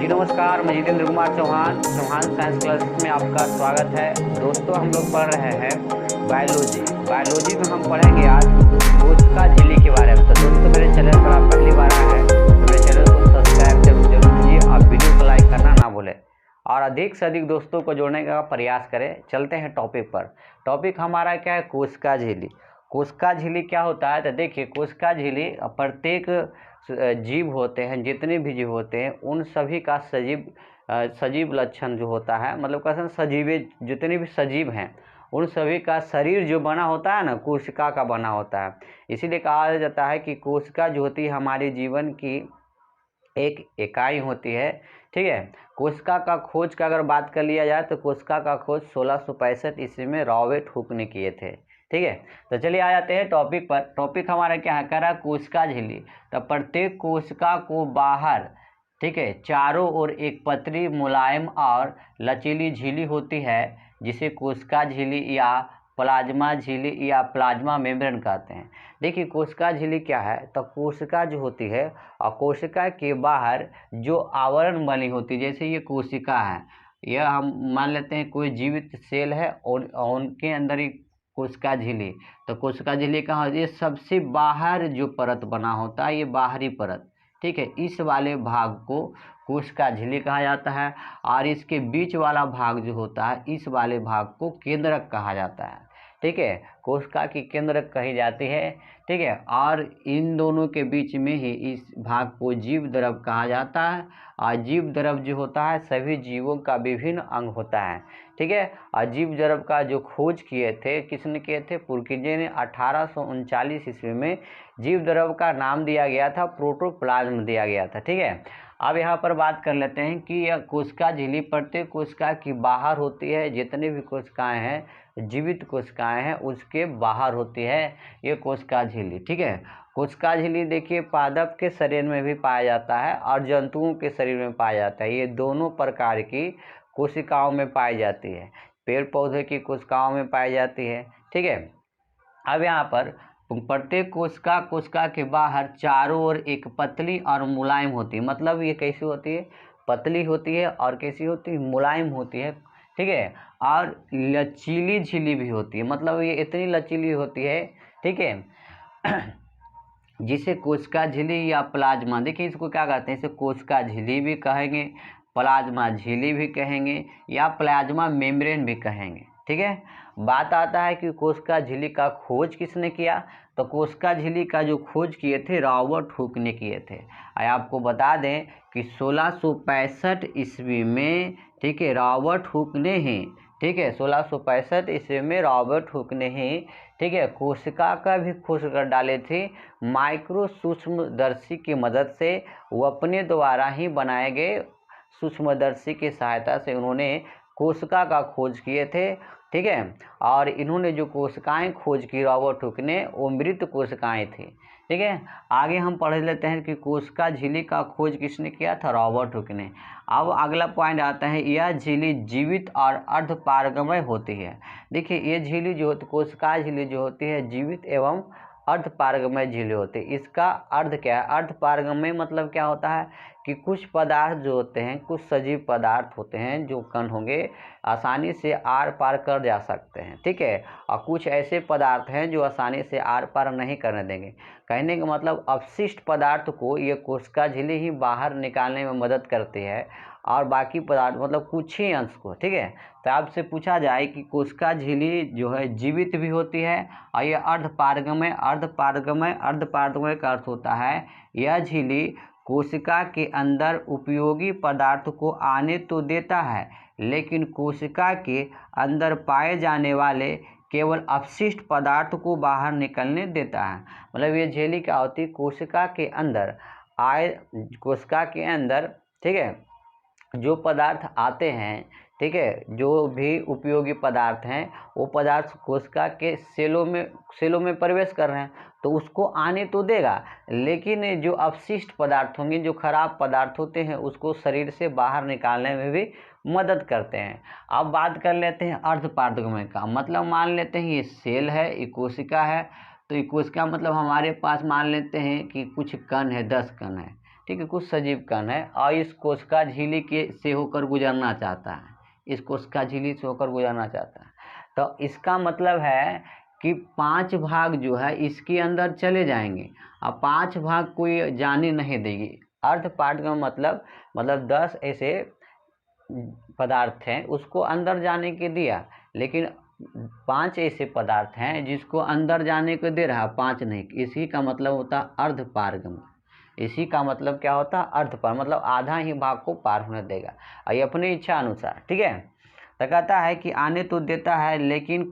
जी नमस्कार, मैं Jitendra Kumar Chauhan science class में आपका स्वागत है। दोस्तों, हम लोग पढ़ रहे हैं बायोलॉजी में हम पढ़ेंगे आज कोशिका झिल्ली के बारे में। तो दोस्तों, मेरे चैनल पर आप पहली बार आए हैं तो मेरे चैनल को सब्सक्राइब जरूर कीजिए। आप वीडियो को लाइक करना ना भूलें और अधिक से अधिक दोस्तों को जोड़ने का प्रयास करें। चलते हैं टॉपिक पर। टॉपिक हमारा क्या है? कोशिका झिल्ली। कोशिका झिल्ली क्या होता है? तो देखिए, कोशिका झिल्ली प्रत्येक जीव होते हैं, जितने भी जीव होते हैं उन सभी का सजीव लक्षण जो होता है, मतलब कैसे सजीवे, जितने भी सजीव हैं उन सभी का शरीर जो बना होता है ना, कोशिका का बना होता है। इसीलिए कहा जाता है कि कोशिका जो होती है हमारे जीवन की एक इकाई होती है। ठीक है। कोशिका का खोज का अगर बात कर लिया जाए तो कोशिका का खोज 1665 ईस्वी में रॉबर्ट हुक ने किए थे। ठीक है। तो चलिए आ जाते हैं टॉपिक पर। टॉपिक हमारा क्या है? कह रहा है कोशिका झिल्ली। तो प्रत्येक कोशिका को बाहर, ठीक है, चारों ओर एक पतली, मुलायम और लचीली झिल्ली होती है जिसे कोशिका झिल्ली या प्लाज्मा झिल्ली या प्लाज्मा मेम्ब्रेन कहते हैं। देखिए, कोशिका झिल्ली क्या है? तो कोशिका जो होती है और कोशिका के बाहर जो आवरण बनी होती है, जैसे ये कोशिका है, यह हम मान लेते हैं कोई जीवित सेल है और उनके अंदर ही कोशिका झिल्ली। तो कोशिका झिल्ली कहाँ? ये सबसे बाहर जो परत बना होता है, ये बाहरी परत, ठीक है, इस वाले भाग को कोशिका झिल्ली कहा जाता है। और इसके बीच वाला भाग जो होता है, इस वाले भाग को केंद्रक कहा जाता है। ठीक है, कोशिका की केंद्रक कही जाती है। ठीक है। और इन दोनों के बीच में ही इस भाग को जीव द्रव कहा जाता है। और जीव द्रव जो होता है सभी जीवों का विभिन्न अंग होता है। ठीक है। और जीव द्रव का जो खोज किए थे, किसने किए थे? पुरकिजे ने 1839 ईस्वी में जीव द्रव का नाम दिया गया था, प्रोटोप्लाज्म दिया गया था। ठीक है। अब यहाँ पर बात कर लेते हैं कि यह कोशिका झिल्ली प्रत्येक कोशिका की बाहर होती है। जितनी भी कोशिकाएं हैं, जीवित कोशिकाएं हैं, उसके बाहर होती है ये कोशिका झिल्ली। ठीक है। कोशिका झिल्ली देखिए, पादप के शरीर में भी पाया जाता है और जंतुओं के शरीर में पाया जाता है। ये दोनों प्रकार की कोशिकाओं में पाई जाती है। पेड़ पौधे की कोशिकाओं में पाई जाती है। ठीक है। अब यहाँ पर प्रत्येक कोशिका के बाहर चारों ओर एक पतली और मुलायम होती है। मतलब ये कैसी होती है? पतली होती है और कैसी होती है? मुलायम होती है। ठीक है। और लचीली झिल्ली भी होती है। मतलब ये इतनी लचीली होती है, ठीक है, जिसे कोशिका झिल्ली या प्लाज्मा, देखिए इसको क्या कहते हैं? इसे कोशिका झिल्ली भी कहेंगे, प्लाज्मा झिल्ली भी कहेंगे या प्लाज्मा मेम्ब्रेन भी कहेंगे। ठीक है। बात आता है कि कोशिका झिल्ली का खोज किसने किया? तो कोशिका झिल्ली का जो खोज किए थे रॉबर्ट हुक ने किए थे। आपको बता दें कि 1665 ईस्वी में, ठीक है, रॉबर्ट हुक ने ही, ठीक है, 1665 ईस्वी में रॉबर्ट हुक ने ही, ठीक है, कोशिका का भी खोज कर डाले थे माइक्रो सूक्ष्मदर्शी की मदद से। वो अपने द्वारा ही बनाए गए सूक्ष्मदर्शी की सहायता से उन्होंने कोशिका का खोज किए थे। ठीक है। और इन्होंने जो कोशिकाएं खोज की रॉबर्ट हुक ने, वो मृत कोशिकाएं थी। ठीक है। आगे हम पढ़ लेते हैं कि कोशिका झिल्ली का खोज किसने किया था? रॉबर्ट हुक ने। अब अगला पॉइंट आता है, यह झिल्ली जीवित और अर्धपारगमय होती है। देखिए, ये झिल्ली जो होती, कोशिका झिल्ली जो होती है, जीवित एवं अर्धपारगमय झिल्ली होती है। इसका अर्थ क्या है? अर्धपारगमय मतलब क्या होता है कि कुछ पदार्थ जो होते हैं, कुछ सजीव पदार्थ होते हैं जो कण होंगे, आसानी से आर पार कर जा सकते हैं। ठीक है। और कुछ ऐसे पदार्थ हैं जो आसानी से आर पार नहीं करने देंगे। कहने का मतलब अपशिष्ट पदार्थ को ये कोशिका झिल्ली ही बाहर निकालने में मदद करती है और बाकी पदार्थ मतलब कुछ ही अंश को। ठीक है। तो आपसे पूछा जाए कि कोशिका झिल्ली जो है जीवित भी होती है और यह अर्धपारगमय का अर्थ होता है यह झिल्ली कोशिका के अंदर उपयोगी पदार्थ को आने तो देता है, लेकिन कोशिका के अंदर पाए जाने वाले केवल अपशिष्ट पदार्थ को बाहर निकलने देता है। मतलब ये झिल्ली क्या होती है? कोशिका के अंदर कोशिका के अंदर, ठीक है, जो पदार्थ आते हैं, ठीक है, जो भी उपयोगी पदार्थ हैं, वो पदार्थ कोशिका के सेलों में प्रवेश कर रहे हैं तो उसको आने तो देगा, लेकिन जो अपशिष्ट पदार्थ होंगे, जो खराब पदार्थ होते हैं, उसको शरीर से बाहर निकालने में भी मदद करते हैं। अब बात कर लेते हैं अर्धपारगमय का। मतलब मान लेते हैं ये सेल है, ये कोशिका है। तो ये कोशिका मतलब हमारे पास मान लेते हैं कि कुछ कण है, 10 कण है। ठीक है, कुछ सजीव कण है और इस कोशिका झिल्ली के से होकर गुजरना चाहता है, इस कोशिका झिल्ली से होकर गुजरना चाहता है। तो इसका मतलब है कि 5 भाग जो है इसके अंदर चले जाएंगे और 5 भाग कोई जाने नहीं देगी। अर्ध पार्ट का मतलब 10 ऐसे पदार्थ हैं उसको अंदर जाने के दिया, लेकिन 5 ऐसे पदार्थ हैं जिसको अंदर जाने को दे रहा, 5 नहीं। इसी का मतलब होता अर्ध पारगम। इसी का मतलब क्या होता है? अर्ध पार, मतलब आधा ही भाग को पार होने देगा और ये अपनी इच्छा अनुसार। ठीक है, तो कहता है कि आने तो देता है लेकिन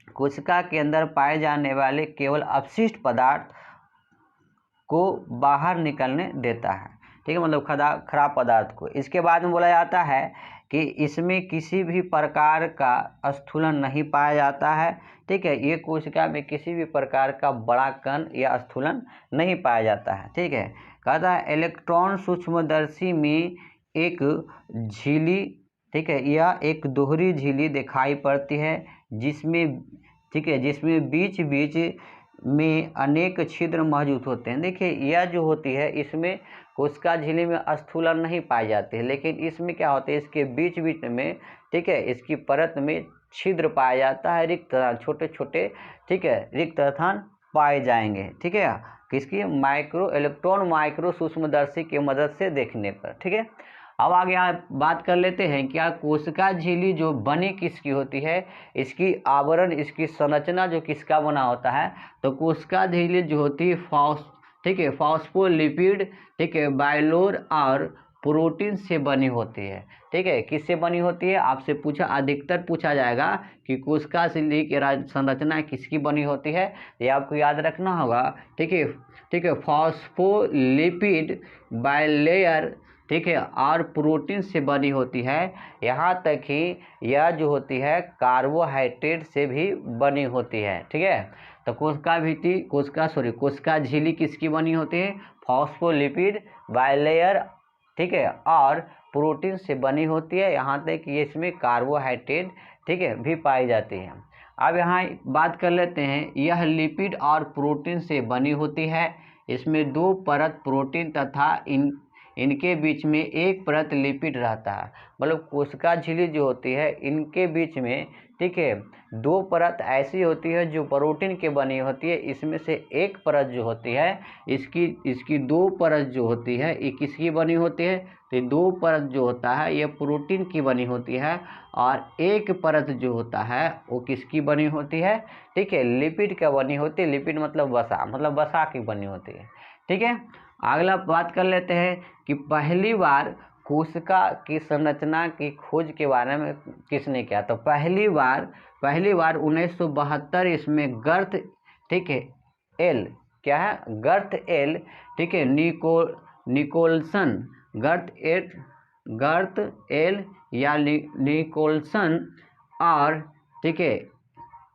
कोशिका के अंदर पाए जाने वाले केवल अपशिष्ट पदार्थ को बाहर निकलने देता है। ठीक है, मतलब खराब पदार्थ को। इसके बाद में बोला जाता है कि इसमें किसी भी प्रकार का स्थूलन नहीं पाया जाता है। ठीक है, ये कोशिका में किसी भी प्रकार का बड़ा कण या स्थूलन नहीं पाया जाता है। ठीक है, कहता है इलेक्ट्रॉन सूक्ष्मदर्शी में एक झिल्ली, ठीक है, यह एक दोहरी झिल्ली दिखाई पड़ती है जिसमें, ठीक है, जिसमें बीच बीच में अनेक छिद्र मौजूद होते हैं। देखिए यह जो होती है इसमें कोशिका झिल्ली में स्थूलन नहीं पाई जाती है, लेकिन इसमें क्या होता है, इसके बीच बीच में, ठीक है, इसकी परत में छिद्र पाया जाता है, रिक्त छोटे छोटे, ठीक है, रिक्त स्थान पाए जाएंगे। ठीक है, किसकी? इलेक्ट्रॉन माइक्रो सूक्ष्मदर्शी की मदद से देखने पर। ठीक है, अब आगे यहाँ बात कर लेते हैं क्या कोशिका झिल्ली जो बनी किसकी होती है, इसकी आवरण, इसकी संरचना जो किसका बना होता है। तो कोशिका झिल्ली जो होती है ठीक है, फॉस्फोलिपिड, ठीक है, बाइलोर और प्रोटीन से बनी होती है। ठीक है, किससे बनी होती है? आपसे अधिकतर पूछा जाएगा कि कोशिका झिल्ली की संरचना किसकी बनी होती है, ये आपको याद रखना होगा। ठीक है, ठीक है, फॉस्फोलिपिड, बाइलेयर, ठीक है, और प्रोटीन से बनी होती है। यहाँ तक कि यह जो होती है कार्बोहाइड्रेट से भी बनी होती है। ठीक है, तो कोशिका झिल्ली किसकी बनी होती है? फॉस्फोलिपिड, बाइलेयर, ठीक है, और प्रोटीन से बनी होती है। यहाँ तक कि इसमें कार्बोहाइड्रेट, ठीक है, भी पाई जाती है। अब यहाँ बात कर लेते हैं, यह लिपिड और प्रोटीन से बनी होती है। इसमें 2 परत प्रोटीन तथा इनके बीच में 1 परत लिपिड रहता है। मतलब कोशिका झिल्ली जो होती है इनके बीच में, ठीक है, 2 परत ऐसी होती है जो प्रोटीन के बनी होती है। इसमें से 1 परत जो होती है इसकी 2 परत जो होती है ये किसकी बनी होती है? तो 2 परत जो होता है ये प्रोटीन की बनी होती है और 1 परत जो होता है वो किसकी बनी होती है? ठीक है, लिपिड का बनी होती है। लिपिड मतलब वसा की बनी होती है। ठीक है, अगला बात कर लेते हैं कि पहली बार कोशिका की संरचना की खोज के बारे में किसने किया। तो पहली बार 1972 इसमें गर्थ, ठीक है, एल, क्या है? गर्थ एल, ठीक है, निकोलसन, गर्थ एल या निकोलसन और, ठीक है,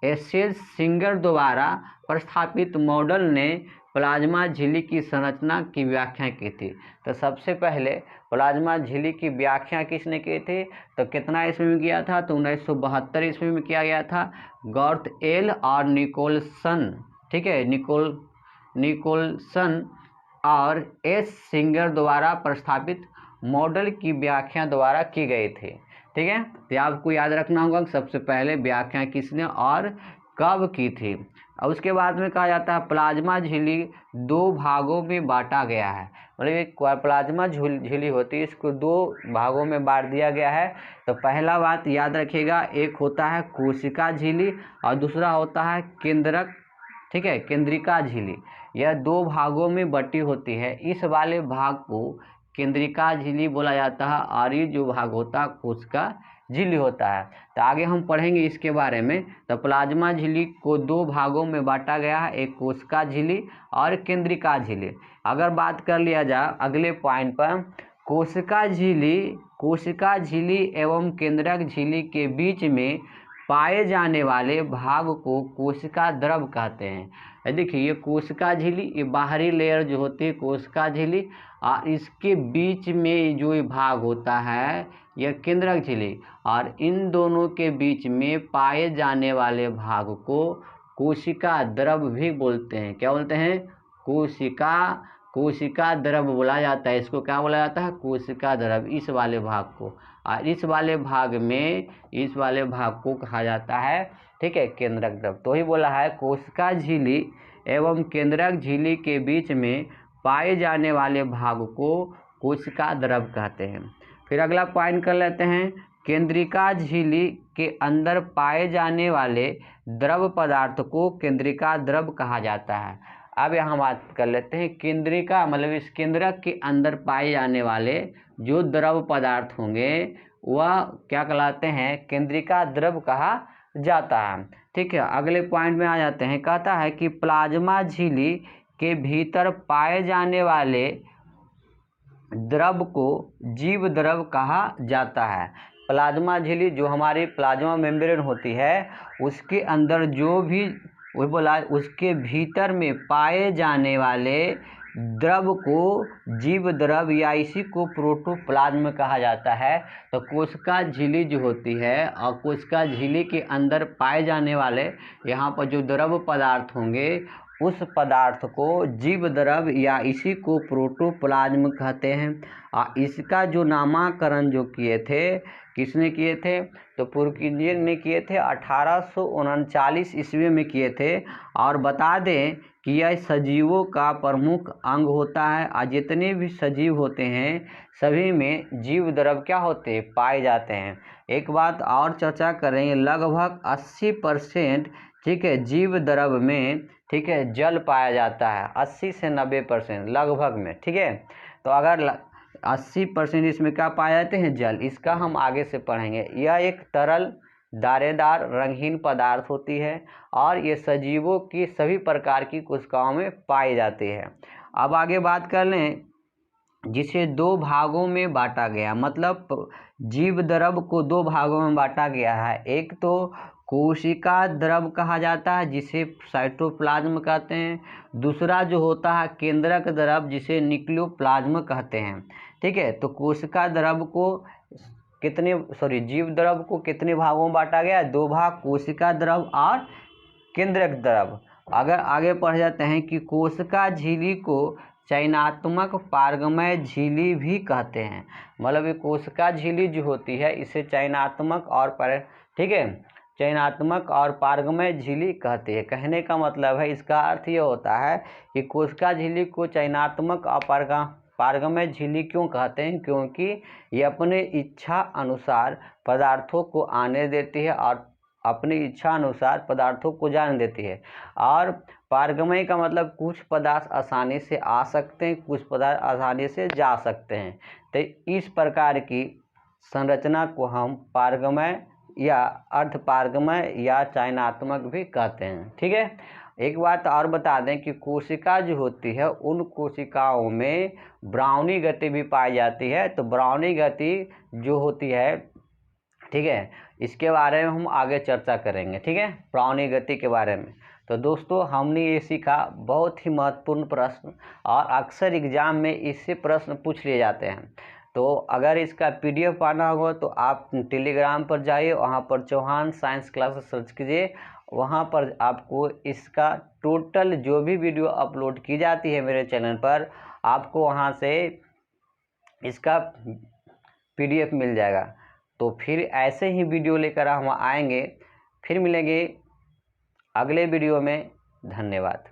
एसेज सिंगर द्वारा प्रस्तावित मॉडल ने प्लाज्मा झिल्ली की संरचना की व्याख्या की थी। तो सबसे पहले प्लाज्मा झिल्ली की व्याख्या किसने की थी? तो कितना ईस्वी में किया था? तो 1972 ईस्वी में किया गया था। गर्थ एल और निकोलसन, ठीक है, निकोलसन और एस सिंगर द्वारा प्रस्तावित मॉडल की व्याख्या द्वारा की गई थी। ठीक है, तो आपको याद रखना होगा सबसे पहले व्याख्या किसने और कब की थी। और उसके बाद में कहा जाता है प्लाज्मा झिल्ली 2 भागों में बांटा गया है। मतलब एक प्लाज्मा झिल्ली होती है, इसको 2 भागों में बांट दिया गया है। तो पहला बात याद रखिएगा, एक होता है कोशिका झिल्ली और दूसरा होता है केंद्रक, ठीक है, केंद्रिका झिल्ली। यह 2 भागों में बटी होती है। इस वाले भाग को केंद्रिका झिल्ली बोला जाता है और ये जो भाग होता है कोशिका झिल्ली होता है। तो आगे हम पढ़ेंगे इसके बारे में। तो प्लाज्मा झिल्ली को 2 भागों में बांटा गया है, एक कोशिका झिल्ली और केंद्रिका झिल्ली। अगर बात कर लिया जाए अगले पॉइंट पर, कोशिका झिल्ली एवं केंद्रक झिल्ली के बीच में पाए जाने वाले भाग को कोशिका द्रव कहते हैं। देखिए ये कोशिका झिल्ली, ये बाहरी लेयर जो होती है कोशिका झिल्ली और इसके बीच में जो भाग होता है यह केंद्रक झिल्ली, और इन दोनों के बीच में पाए जाने वाले भाग को कोशिका द्रव भी बोलते हैं। क्या बोलते हैं? कोशिका कोशिका द्रव बोला जाता है। इसको क्या बोला जाता है? कोशिका द्रव, इस वाले भाग को। और इस वाले भाग को कहा जाता है, ठीक है, केंद्रक द्रव। तो ही बोला है कोशिका झिल्ली एवं केंद्रक झिल्ली के बीच में पाए जाने वाले भाग को कोशिका द्रव कहते हैं। फिर अगला पॉइंट कर लेते हैं, केंद्रिका झिल्ली के अंदर पाए जाने वाले द्रव पदार्थ को केंद्रिका द्रव कहा जाता है। अब यहाँ बात कर लेते हैं, केंद्रिका मतलब इस केंद्रक के अंदर पाए जाने वाले जो द्रव पदार्थ होंगे वह क्या कहलाते हैं? केंद्रिका द्रव कहा जाता है। ठीक है, अगले पॉइंट में आ जाते हैं। कहता है कि प्लाज्मा झिल्ली के भीतर पाए जाने वाले द्रव को जीव द्रव कहा जाता है। प्लाज्मा झिल्ली जो हमारी प्लाज्मा मेम्ब्रेन होती है उसके अंदर जो भी वही बोला उसके भीतर में पाए जाने वाले द्रव को जीव द्रव या इसी को प्रोटोप्लाज्म कहा जाता है। तो कोशिका झिल्ली जो होती है और कोशिका झिल्ली के अंदर पाए जाने वाले यहाँ पर जो द्रव पदार्थ होंगे उस पदार्थ को जीव द्रव या इसी को प्रोटोप्लाज्म कहते हैं। और इसका जो नामकरण जो किए थे, किसने किए थे? तो पुरकिंजर ने किए थे, 1839 ईस्वी में किए थे। और बता दें कि यह सजीवों का प्रमुख अंग होता है और जितने भी सजीव होते हैं सभी में जीव द्रव क्या होते हैं? पाए जाते हैं। एक बात और चर्चा करेंगे, लगभग 80% ठीक है जीव द्रव में ठीक है जल पाया जाता है, 80 से 90% लगभग में। ठीक है, तो अगर 80% इसमें क्या पाए जाते हैं? जल। इसका हम आगे से पढ़ेंगे। यह एक तरल दानेदार रंगहीन पदार्थ होती है और ये सजीवों की सभी प्रकार की कोशिकाओं में पाई जाती है। अब आगे बात कर लें, जिसे दो भागों में बांटा गया, मतलब जीव द्रव को दो भागों में बांटा गया है। एक तो कोशिका द्रव कहा जाता है जिसे साइटोप्लाज्म कहते हैं, दूसरा जो होता है केंद्रक द्रव जिसे न्यूक्लियोप्लाज्म कहते हैं। ठीक है, तो कोशिका द्रव को जीव द्रव को कितने भागों में बांटा गया? दो भाग, कोशिका द्रव और केंद्रक द्रव। अगर आगे पढ़ जाते हैं कि कोशिका झिल्ली को चयनात्मक पारगमय झिल्ली भी कहते हैं। मतलब ये कोशिका झिल्ली जो होती है इसे चयनात्मक और ठीक है चयनात्मक और पारगमय झिल्ली कहते हैं। कहने का मतलब है, इसका अर्थ ये होता है कि कोशिका झिल्ली को चयनात्मक और पारगमय झिल्ली क्यों कहते हैं? क्योंकि ये अपने इच्छा अनुसार पदार्थों को आने देती है और अपनी इच्छा अनुसार पदार्थों को जाने देती है। और पारगमय का मतलब कुछ पदार्थ आसानी से आ सकते हैं, कुछ पदार्थ आसानी से जा सकते हैं। तो इस प्रकार की संरचना को हम पारगमय या अर्धपारगमय या चयनात्मक भी कहते हैं। ठीक है, एक बात और बता दें कि कोशिका जो होती है उन कोशिकाओं में ब्राउनी गति भी पाई जाती है। तो ब्राउनी गति जो होती है, ठीक है, इसके बारे में हम आगे चर्चा करेंगे। ठीक है, ब्राउनी गति के बारे में। तो दोस्तों हमने ये सीखा बहुत ही महत्वपूर्ण प्रश्न, और अक्सर एग्जाम में इससे प्रश्न पूछ लिए जाते हैं। तो अगर इसका PDF पाना होगा तो आप टेलीग्राम पर जाइए, वहाँ पर चौहान साइंस क्लास सर्च कीजिए। वहाँ पर आपको इसका टोटल जो भी वीडियो अपलोड की जाती है मेरे चैनल पर, आपको वहाँ से इसका PDF मिल जाएगा। तो फिर ऐसे ही वीडियो लेकर हम आएंगे, फिर मिलेंगे अगले वीडियो में। धन्यवाद।